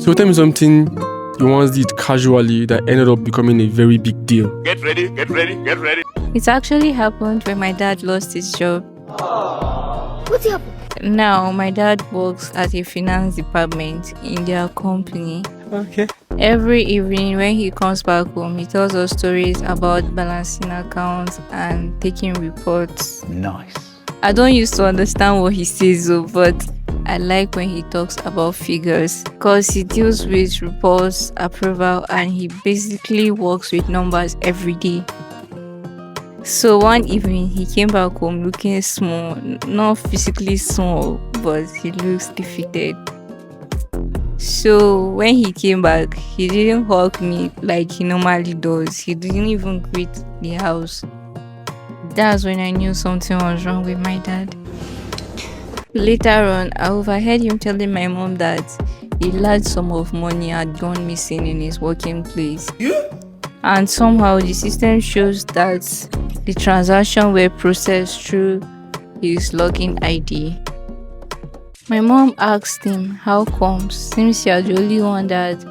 So tell me something you once did casually that ended up becoming a very big deal. Get ready, get ready, get ready. It actually happened when my dad lost his job. What happened? Now, my dad works at a finance department in their company. Okay. Every evening when he comes back home, he tells us stories about balancing accounts and taking reports. Nice. I don't used to understand what he says though, but I like when he talks about figures because he deals with reports, approval, and he basically works with numbers every day. So one evening he came back home looking small, not physically small, but he looks defeated. So when he came back, he didn't hug me like he normally does. He didn't even greet the house. That's when I knew something was wrong with my dad. Later on, I overheard him telling my mom that a large sum of money had gone missing in his working place. And somehow the system shows that the transactions were processed through his login ID. My mom asked him how come, since you're the only one that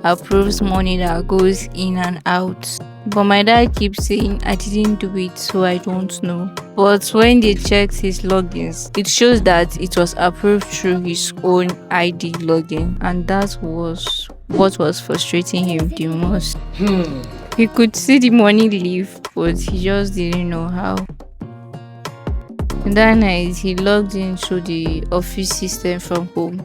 approves money that goes in and out. But my dad keeps saying I didn't do it, so I don't know. But when they checked his logins, it shows that it was approved through his own ID login, and that was what was frustrating him the most. He could see the money leave, but he just didn't know how. That night, he logged in through the office system from home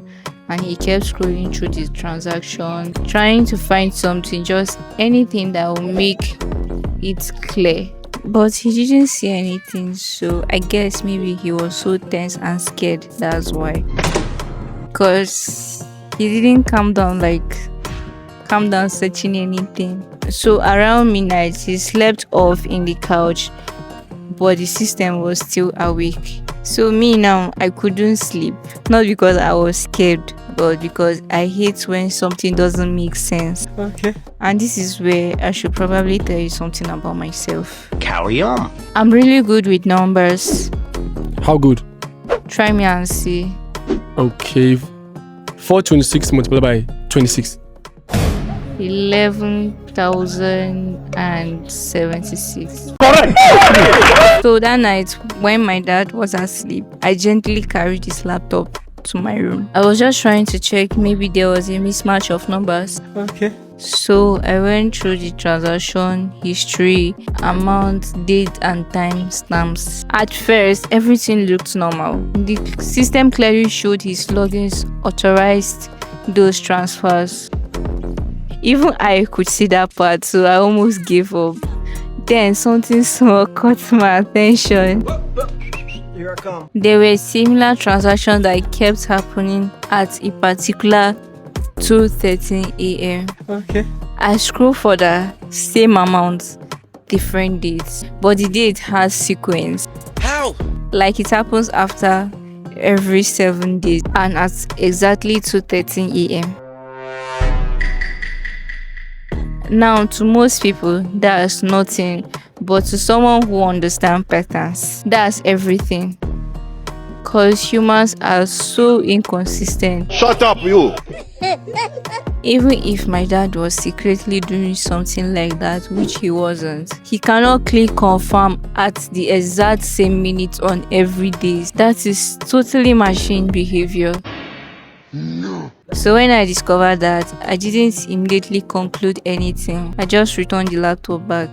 and he kept scrolling through the transaction, trying to find something, just anything that will make it clear. But he didn't see anything, so I guess maybe he was so tense and scared, that's why. Because he didn't calm down searching anything. So around midnight, he slept off in the couch, but the system was still awake. So me now, I couldn't sleep. Not because I was scared, but because I hate when something doesn't make sense. Okay. And this is where I should probably tell you something about myself. Carry on. I'm really good with numbers. How good? Try me and see. Okay. 426 multiplied by 26. 11,076. So that night, when my dad was asleep, I gently carried his laptop to my room. I was just trying to check maybe there was a mismatch of numbers. Okay. So I went through the transaction history, amount, date and time stamps. At first, everything looked normal. The system clearly showed his logins authorized those transfers. Even I could see that part, so I almost gave up. Then something small caught my attention. Here I come. There were similar transactions that kept happening at a particular 2:13 a.m. Okay. I scroll further, same amount, different dates, but the date has sequence. How? Like it happens after every 7 days and at exactly 2:13 a.m. Now, to most people, that's nothing, but to someone who understands patterns, that's everything. Because humans are so inconsistent. Shut up, you. Even if my dad was secretly doing something like that, which he wasn't, he cannot click confirm at the exact same minute on every day. That is totally machine behavior. No. So when I discovered that, I didn't immediately conclude anything. I just returned the laptop back.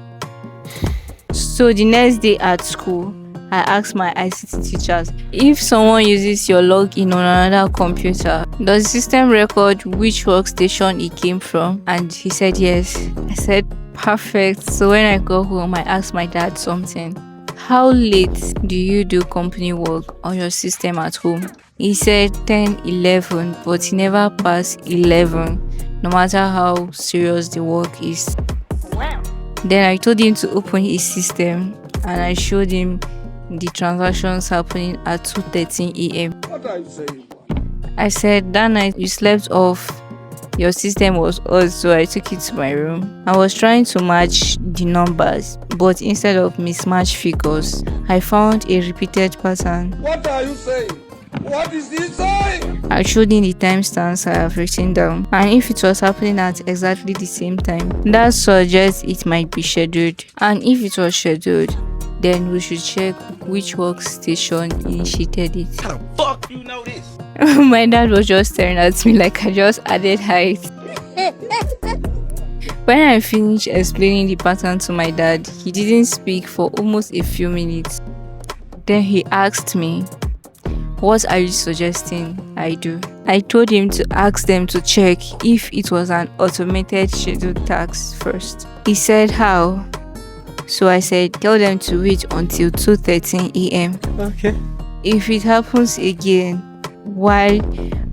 So the next day at school, I asked my ICT teachers, if someone uses your login on another computer, does the system record which workstation it came from? And he said yes. I said perfect. So when I got home, I asked my dad something. How late do you do company work on your system at home? He said 10, 11, but he never passed 11, no matter how serious the work is. Wow. Then I told him to open his system and I showed him the transactions happening at 2:13 a.m. What are you saying? I said, that night you slept off, your system was odd, so I took it to my room. I was trying to match the numbers, but instead of mismatched figures, I found a repeated pattern. What are you saying? What is this saying? I showed him the timestamps I have written down, and if it was happening at exactly the same time, that suggests it might be scheduled. And if it was scheduled, then we should check which workstation initiated it. How the fuck you know this? My dad was just staring at me like I just added height. When I finished explaining the pattern to my dad, he didn't speak for almost a few minutes. Then he asked me, "What are you suggesting I do?" I told him to ask them to check if it was an automated scheduled task first. He said, "How?" So I said, "Tell them to wait until 2:13 a.m. Okay. If it happens again while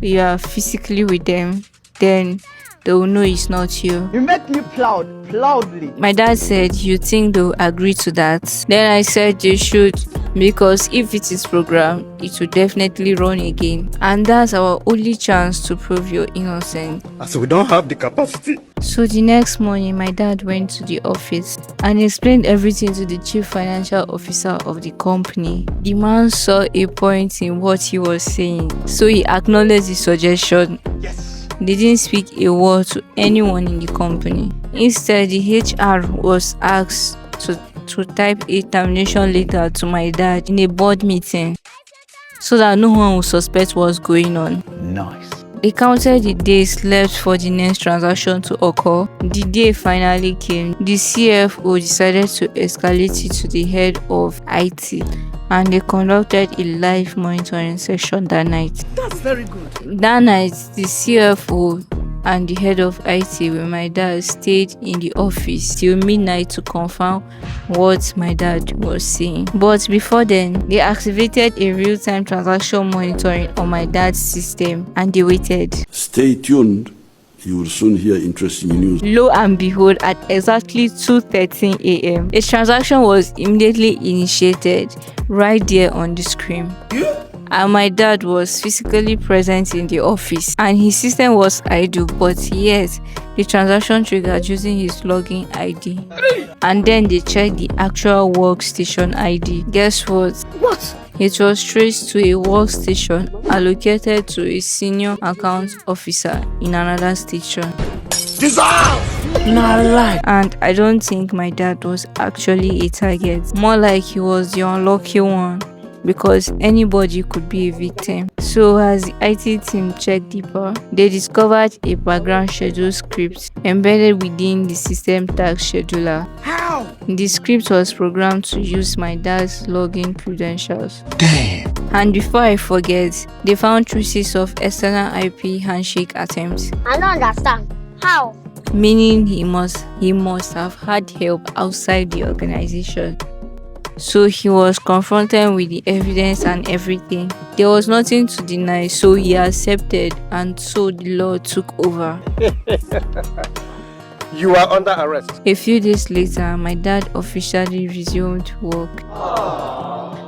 you are physically with them, then they will know it's not you." You make me proudly. My dad said, "You think they'll agree to that?" Then I said they should, because if it is programmed, it will definitely run again. And that's our only chance to prove you're innocent. So we don't have the capacity. So the next morning, my dad went to the office and explained everything to the chief financial officer of the company. The man saw a point in what he was saying, so he acknowledged the suggestion. Yes. They didn't speak a word to anyone in the company. Instead, the HR was asked to type a termination letter to my dad in a board meeting so that no one would suspect what's going on. Nice. They counted the days left for the next transaction to occur. The day finally came. The CFO decided to escalate it to the head of IT, and they conducted a live monitoring session that night. That's very good. That night, the CFO and the head of IT with my dad stayed in the office till midnight to confirm what my dad was saying. But before then, they activated a real-time transaction monitoring on my dad's system and they waited. Stay tuned. You will soon hear interesting news. Lo and behold, at exactly 2:13 a.m., a transaction was immediately initiated right there on the screen. And my dad was physically present in the office and his system was idle, but yet the transaction triggered using his login ID. And then they checked the actual workstation ID. Guess what? What? It was traced to a workstation allocated to a senior account officer in another station. Dissolve! Not lie. And I don't think my dad was actually a target. More like he was the unlucky one, because anybody could be a victim. So as the IT team checked deeper, they discovered a background schedule script embedded within the system task scheduler. How? The script was programmed to use my dad's login credentials. Damn. And before I forget, they found traces of external IP handshake attempts, I don't understand. How? meaning he must have had help outside the organization. So he was confronted with the evidence and everything. There was nothing to deny, so he accepted, and so the law took over. You are under arrest. A few days later, my dad officially resumed work.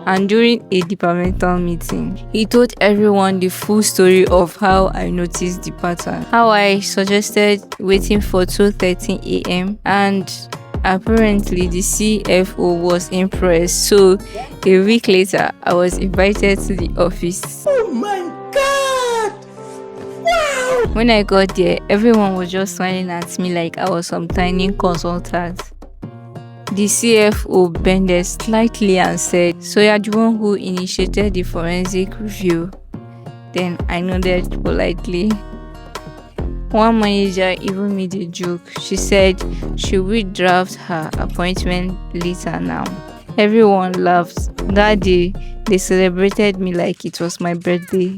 And during a departmental meeting, he told everyone the full story of how I noticed the pattern, how I suggested waiting for 2:13 a.m. and apparently the CFO was impressed. So a week later, I was invited to the office. Oh my God! Wow! When I got there, everyone was just smiling at me like I was some tiny consultant. The CFO bended slightly and said, "So you're the one who initiated the forensic review?" Then I nodded politely. One manager even made a joke. She said she would draft her appointment letter now. Everyone laughed. That day, they celebrated me like it was my birthday.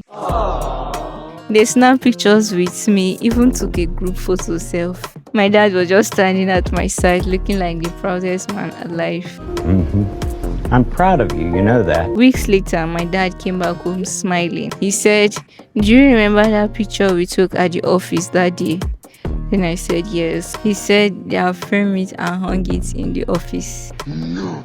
They snapped pictures with me, even took a group photo self. My dad was just standing at my side looking like the proudest man alive. I'm proud of you, you know that. Weeks later, my dad came back home smiling. He said, "Do you remember that picture we took at the office that day?" Then I said yes. He said they have framed it and hung it in the office. No.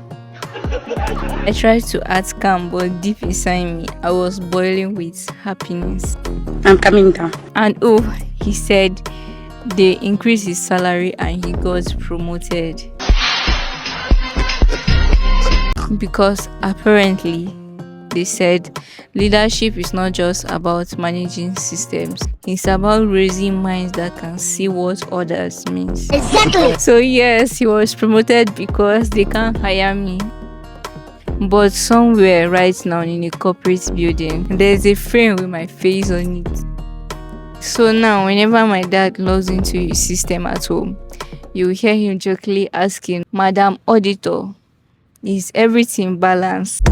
I tried to act calm, but deep inside me, I was boiling with happiness. I'm coming down. And oh, he said they increased his salary and he got promoted. Because apparently they said leadership is not just about managing systems, it's about raising minds that can see what others means. Exactly. So yes, he was promoted because they can't hire me. But somewhere right now in a corporate building, there's a frame with my face on it. So now whenever my dad logs into his system at home, you hear him jokingly asking, "Madam Auditor, is everything balanced?"